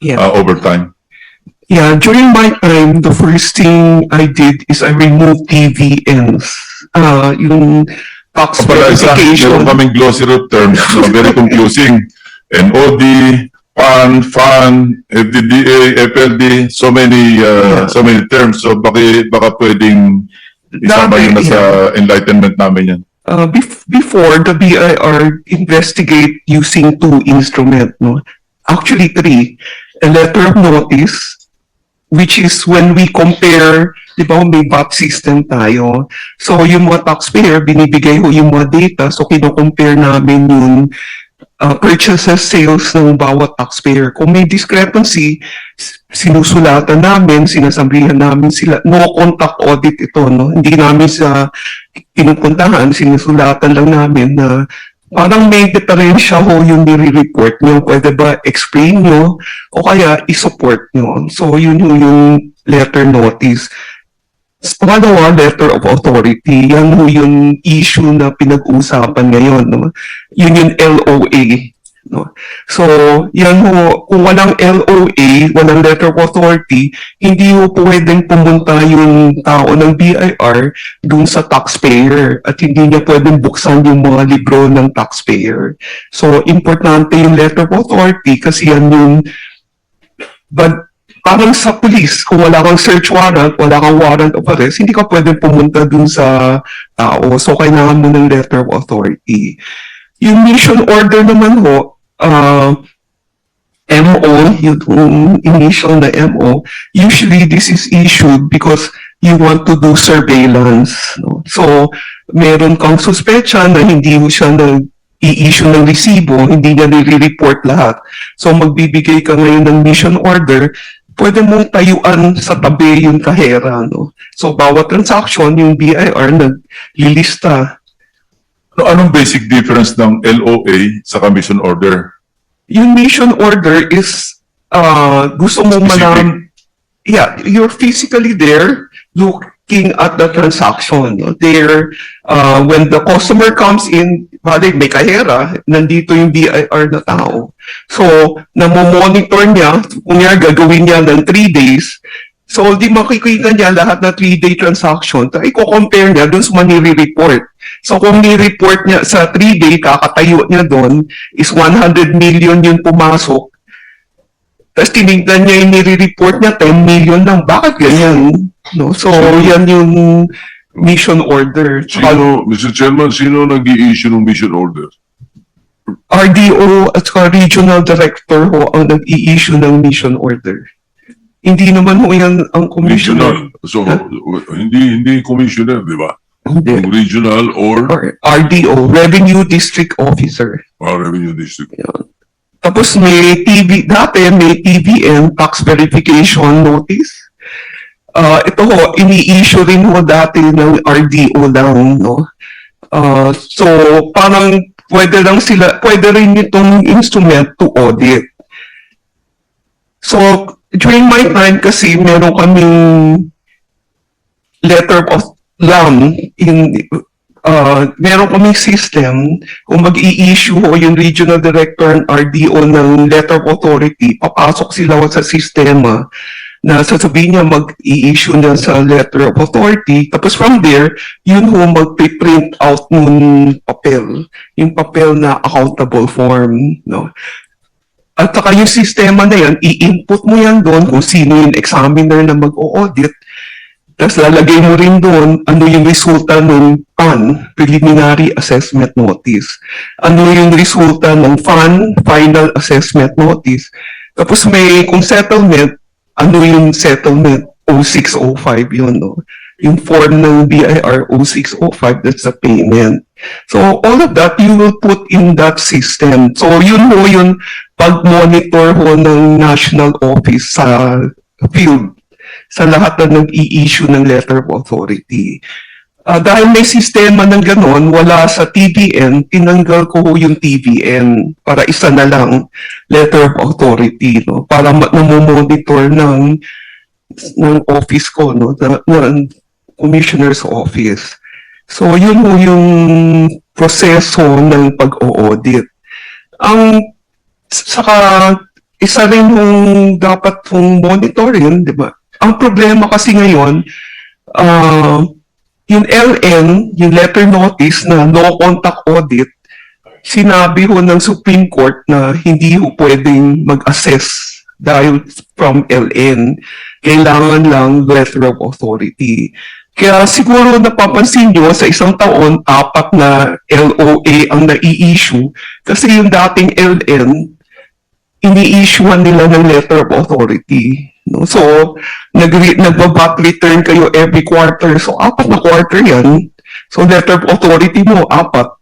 Yeah. over time? Yeah, during my time, the first thing I did is I removed TVNs. Yung tax Pala isa, verification. meron kaming glossary of terms na very confusing. NOD, PAN, FAN, FDDA, FLD, so many terms. So baka pwedeng isama nyo na sa enlightenment namin yan. Before, the BIR investigate using two instruments, no? Actually, three. A letter of notice, which is when we compare, di ba, may VAT system tayo. So, yung mga taxpayer, binibigay ko yung mga data, so kino-compare namin yung purchases, sales ng bawat taxpayer. Kung may discrepancy, sinusulatan namin, sinasabihan namin sila, no contact audit ito, no? Hindi namin sa pinupuntahan, sinusulatan lang namin na parang may diferensya ho yung nire-report nyo. Pwede ba explain nyo o kaya i-support nyo? So, yun yung letter notice. Pangalawa, letter of authority. Yan ho yung issue na pinag-uusapan ngayon. No? Yun yung LOA. No? So, yan ho, kung walang LOA, walang letter of authority, hindi ho pwedeng pumunta yung tao ng BIR dun sa taxpayer at hindi niya pwedeng buksan yung mga libro ng taxpayer. So, importante yung letter of authority kasi yan yung parang sa police, kung wala kang search warrant, wala kang warrant of arrest, hindi ka pwedeng pumunta dun sa tao. So, kailangan mo ng letter of authority. Yung mission order naman ho, MO, yung initial na MO, usually this is issued because you want to do surveillance. No? So, meron kang suspecha na hindi mo siya i-issue ng resibo, hindi niya nire-report lahat. So, magbibigay ka ngayon ng mission order, pwede mong tayuan sa tabi yung kahera. No? So, bawat transaction, yung BIR naglilista. Anong basic difference ng LOA sa commission order? Yung mission order is, gusto mo malaman, yeah, you're physically there looking at the transaction. No? There, when the customer comes in, bali, may kahera, nandito yung BIR na tao. So, namomonitor niya, kung niya gagawin niya ng 3 days, so di makikita niya lahat na 3-day transaction, i-compare niya dun sa manire-report. So kung ni-report niya sa 3-day, kakatayo niya doon, is 100 million yung pumasok, tapos tinignan niya yung nire-report niya, 10 million lang. Bakit ganyan? No? So, yan yung mission order. Mr. Chairman, sino nag-i-issue ng mission order? RDO at saka regional director ho ang nag-i-issue ng mission order. Hindi naman ho yan ang commissioner. Regional. So, hindi commissioner, di ba? Hindi. Regional or RDO, Revenue District Officer. Revenue District. Yan. Tapos may dati may TVN, Tax Verification Notice. Ito ho, ini-issue rin ho dati ng RDO lang, no? So, parang pwede rin itong instrument to audit. So, during my time kasi meron kaming letter of LAM meron kaming system kung mag-i-issue o yung regional director ng RDO ng letter of authority, papasok sila sa sistema na sasabihin niya mag-i-issue niya sa letter of authority. Tapos from there, yun ho mag-print out ng papel. Yung papel na accountable form. No? At saka yung sistema na yan, i-input mo yan doon kung sino yung examiner na mag-o-audit. Tapos lalagay mo rin doon ano yung resulta ng PAN, Preliminary Assessment Notice. Ano yung resulta ng FAN, Final Assessment Notice. Tapos may kung settlement, ano yung settlement, 0605 yun, no? Yung form ng BIR 0605, that's a payment. So all of that, you will put in that system. So yun ho yung pag-monitor ho ng national office sa field, sa lahat na nag-i-issue ng letter of authority. Dahil may sistema ng ganon, wala sa TVN, tinanggal ko yung TVN para isa na lang letter of authority, no? Para namomonitor ng office ko, no? ng commissioner's office. So yun ho yung proseso ng pag-o-audit. Saka isa rin yung dapat kong monitorin, di ba? Ang problema kasi ngayon, yung LN, yung letter notice na no contact audit, sinabi ho ng Supreme Court na hindi ho pwedeng mag-assess dahil from LN. Kailangan lang letter of authority. Kaya siguro napapansin nyo sa isang taon, 4 na LOA ang nai-issue kasi yung dating LN, ini-issuean nila ng letter of authority. No? So, nagbabat return kayo every quarter. So, 4 na quarter yan. So, letter of authority mo, 4.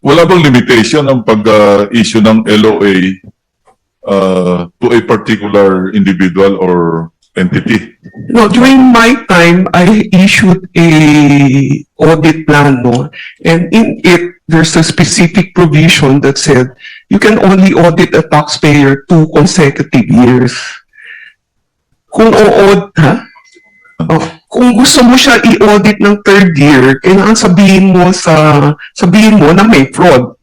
Wala bang limitation ang pag-issue ng LOA to a particular individual or entity? No, during my time, I issued a audit plan, no? And in it, there's a specific provision that said you can only audit a taxpayer 2 consecutive years. Kung kung gusto mo siya i-audit ng 3rd year, kailangan sabihin mo na may fraud.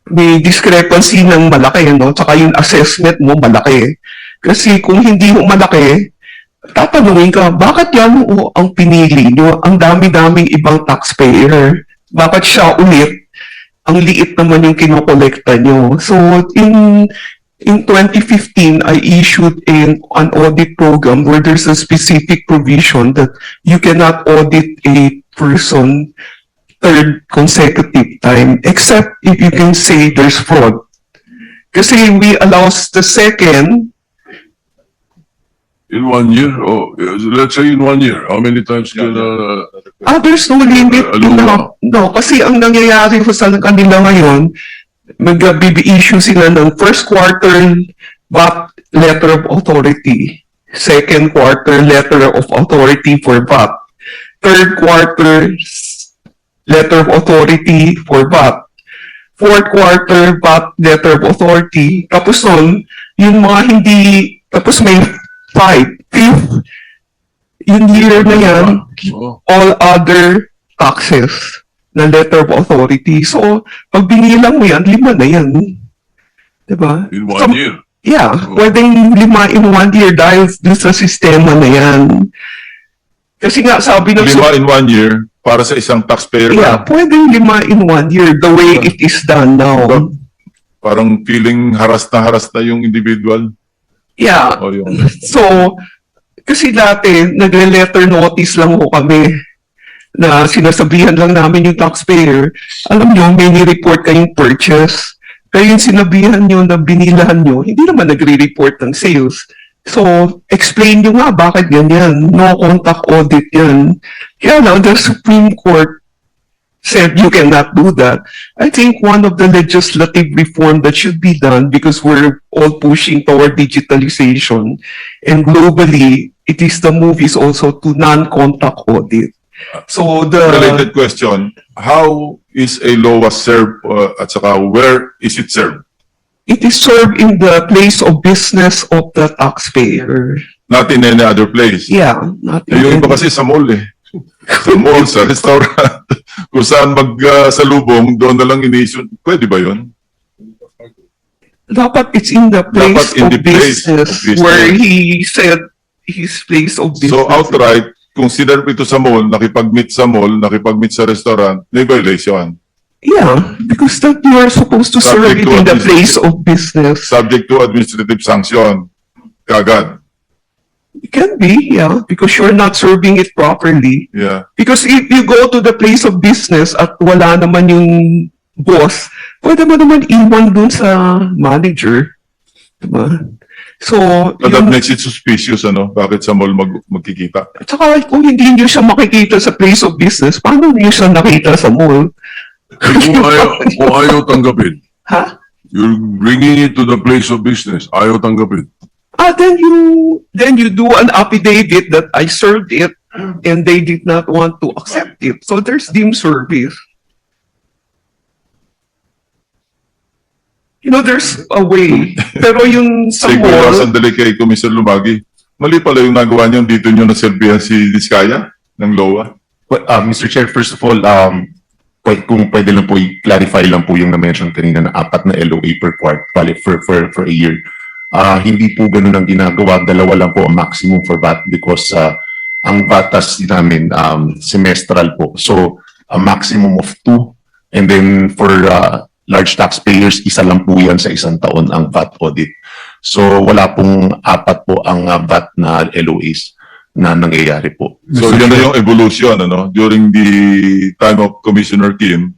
May discrepancy ng malaki, no? Tsaka yung assessment mo malaki. Kasi kung hindi mo malaki, tatanungin ka, bakit yan ang pinili nyo? Ang dami-daming ibang taxpayer. Bakit siya ulit? Ang liit naman yung kinokolekta nyo. So, in 2015, I issued an audit program where there's a specific provision that you cannot audit a person 3rd consecutive time, except if you can say there's fraud. Kasi we allow the second. In 1 year, or let's say in 1 year, how many times can There's no limit. No, kasi ang nangyayari ko sa kanila ngayon, mag-issue sila ng first quarter VAT letter of authority, second quarter letter of authority for VAT, third quarter letter of authority for VAT, fourth quarter VAT letter of authority, tapos nun, yung mga hindi, tapos may fifth, yung year na yan, all other taxes na letter of authority. So, pag binilang mo yan, 5 na yan. Diba? in 1 year? Yeah, pwedeng 5 in 1 year dahil dun sa sistema na yan. Kasi nga, sabi ng... 5 in 1 year para sa isang taxpayer Yeah, na pwedeng 5 in 1 year, the way it is done now. parang feeling haras na yung individual. Yeah. O yung, So, kasi dati, nagre-letter notice lang ho kami na sinasabihan lang namin yung taxpayer, alam nyo, may ni-report kayong purchase. Kaya yung sinabihan nyo na binilahan nyo, hindi naman nagre-report ng sales. So, explain nyo nga bakit ganyan. No contact audit yan. Kaya lang, the Supreme Court said you cannot do that. I think one of the legislative reform that should be done, because we're all pushing toward digitalization, and globally, it is the move is also to non-contact audit. So related question, how is a LOA served at saka where is it served? it is served in the place of business of the taxpayer. Not in any other place. Yeah, not Yung iba kasi sa mall eh. Sa mall, sa restaurant. Kung saan magsalubong, doon na lang ini-issue. Pwede ba yun? Dapat it's in the place Dapat in of the place of business business. where he said his place of business. So outright, consider ito sa mall, nakipag-meet sa mall, nakipag-meet sa restaurant, may violation. Yeah, because that you are supposed to serve Subject it to in the place administrative- of business. Subject to administrative sanction. Kagad. It can be, yeah, because you're not serving it properly. Yeah. Because if you go to the place of business at wala naman yung boss, pwede mo naman iwan dun sa manager. Diba? So, But that yung, makes it suspicious, ano? Bakit sa mall magkikita? at saka kung hindi nyo siya makikita sa place of business, paano nyo siya nakita sa mall? Kung ayaw tanggapin, Ha? you're bringing it to the place of business, ayaw tanggapin. Then you do an affidavit that I served it and they did not want to accept it. So there's deemed service. You know, there's a way. Pero yung sa Siguro, mall, sandali kay Komisar Lumagi. Mali pala yung nagawa niyo, dito niyo naserbihan si Diskaya ng LOA. Well, Mr. Chair, first of all, kung pwede lang po i-clarify lang po yung na-mention kanina na 4 na LOA per quarter for a year. Hindi po ganun ang ginagawa, 2 lang po ang maximum for VAT because ang batas namin semestral po. So a maximum of 2 and then for large taxpayers, 1 lang po yan sa 1 taon ang VAT audit. So wala pong 4 po ang VAT na LOAs na nangyayari po. So yan na yung evolution, ano? During the time of Commissioner Kim,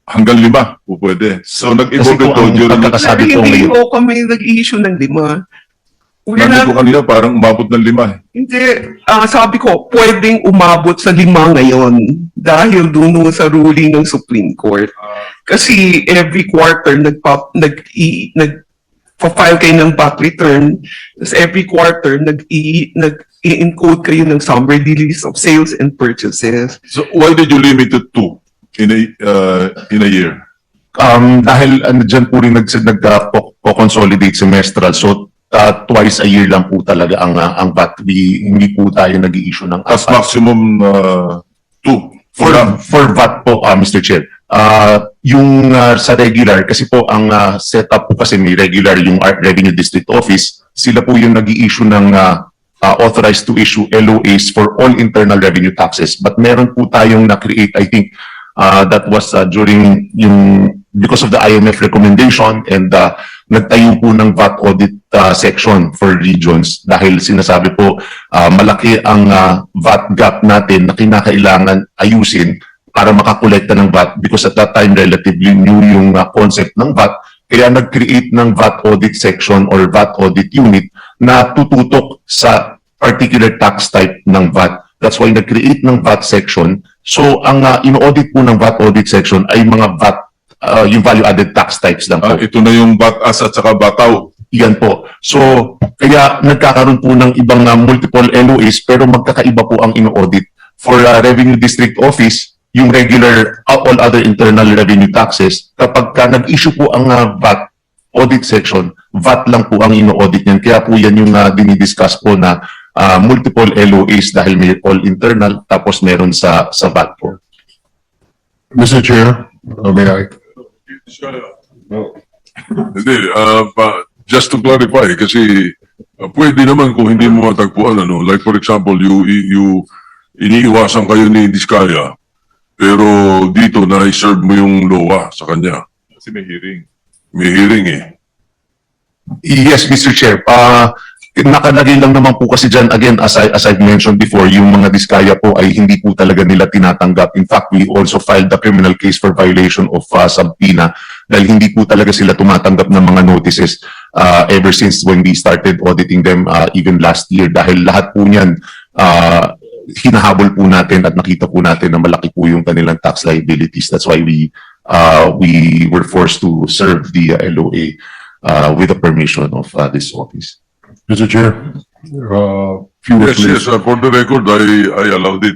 hanggang 5 po pwede. So Kasi nag-evolve po ito ang during... pagkakasabi po Hindi ngayon. ko kami nag-issue ng 5. We're Nandito not, kanina, parang umabot ng 5 eh. hindi, sabi ko, pwedeng umabot sa 5 ngayon dahil doon sa ruling ng Supreme Court. Kasi every quarter nag-file kayo ng VAT return, tapos every quarter nag-i-encode kayo ng summary release of sales and purchases. So why did you limit it to in a year? Dahil dyan po rin nag-consolidate semestral. So, twice a year lang po talaga ang VAT. Hindi po tayo nag-i-issue ng As 4. maximum 2 For VAT po, Mr. Chair. Yung sa regular, kasi po ang setup po kasi may regular yung Revenue District Office, sila po yung nag-i-issue ng authorized to issue LOAs for all internal revenue taxes. But meron po tayong na-create, I think, that was during because of the IMF recommendation and nagtayo po ng VAT audit section for regions dahil sinasabi po malaki ang VAT gap natin na kinakailangan ayusin para makakolekta ng VAT because at that time relatively new yung concept ng VAT kaya nag-create ng VAT audit section or VAT audit unit na tututok sa particular tax type ng VAT. That's why nag-create ng VAT section. So, ang ino-audit po ng VAT audit section ay mga VAT, yung value-added tax types lang po. Ito na yung BAT-AS at saka BAT-AW. Yan po. So, kaya nagkakaroon po ng ibang multiple LOAs pero magkakaiba po ang ino-audit. For Revenue District Office, yung regular, all other internal revenue taxes, kapag ka nag-issue po ang VAT audit section, VAT lang po ang ino-audit niyan. Kaya po yan yung dinidiscuss po na multiple LOAs dahil may all internal tapos meron sa VAT po. Mr. Chair, may I? Hindi, just to clarify, kasi pwede naman kung hindi mo matagpuan, ano, like for example, you iniiwasan kayo ni Diskaya, pero dito na-serve mo yung LOA sa kanya. Kasi may hearing. May hearing eh. Yes, Mr. Chair. Nakalagay lang naman po kasi dyan, again, as I've mentioned before, yung mga diskaya po ay hindi po talaga nila tinatanggap. In fact, we also filed a criminal case for violation of subpoena dahil hindi po talaga sila tumatanggap ng mga notices ever since when we started auditing them even last year. Dahil lahat po niyan, hinahabol po natin at nakita po natin na malaki po yung kanilang tax liabilities. That's why we were forced to serve the LOA with the permission of this office. Mr. Chair, few Yes, please. yes, for the record, I allowed it.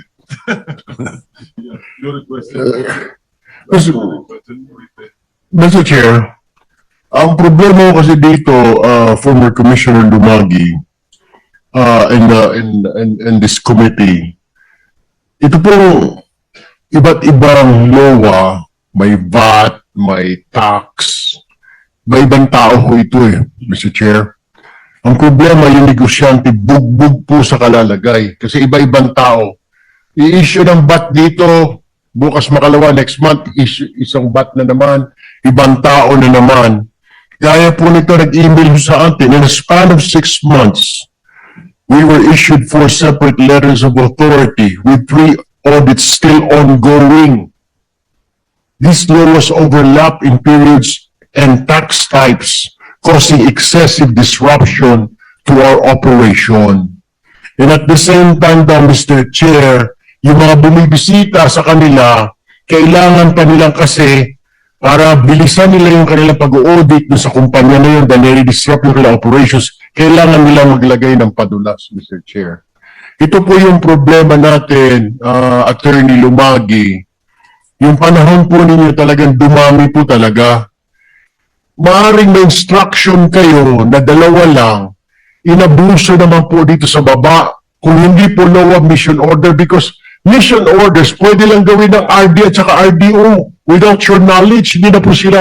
Mr. Chair, ang problema ko kasi dito, former Commissioner Lumagi, and this committee, ito pong iba't ibang LOA, may VAT, may tax, may ibang tao ko ito Mr. Chair. Ang problema, yung negosyante, bugbog po sa kalalagay. Kasi iba-ibang tao. I-issue ng VAT dito, bukas makalawa, next month, isang VAT na naman, ibang tao na naman. Kaya po nito, nag-email sa atin, in a span of 6 months, we were issued 4 separate letters of authority with 3 audits still ongoing. These laws overlap in periods and tax types, causing excessive disruption to our operation. And at the same time daw, Mr. Chair, yung mga bumibisita sa kanila, kailangan pa nilang kasi para bilisan nila yung kanilang pag-audit sa kumpanya na yun dahil disrupt yung kanilang operations, kailangan nilang maglagay ng padulas, Mr. Chair. Ito po yung problema natin, Attorney Lumagi. Yung panahon po ninyo talagang dumami po talaga. Maaring may instruction kayo na 2 lang, inabuso naman po dito sa baba kung hindi po law of mission order because mission orders, pwede lang gawin ng RD at saka RDO. Without your knowledge, hindi na po sila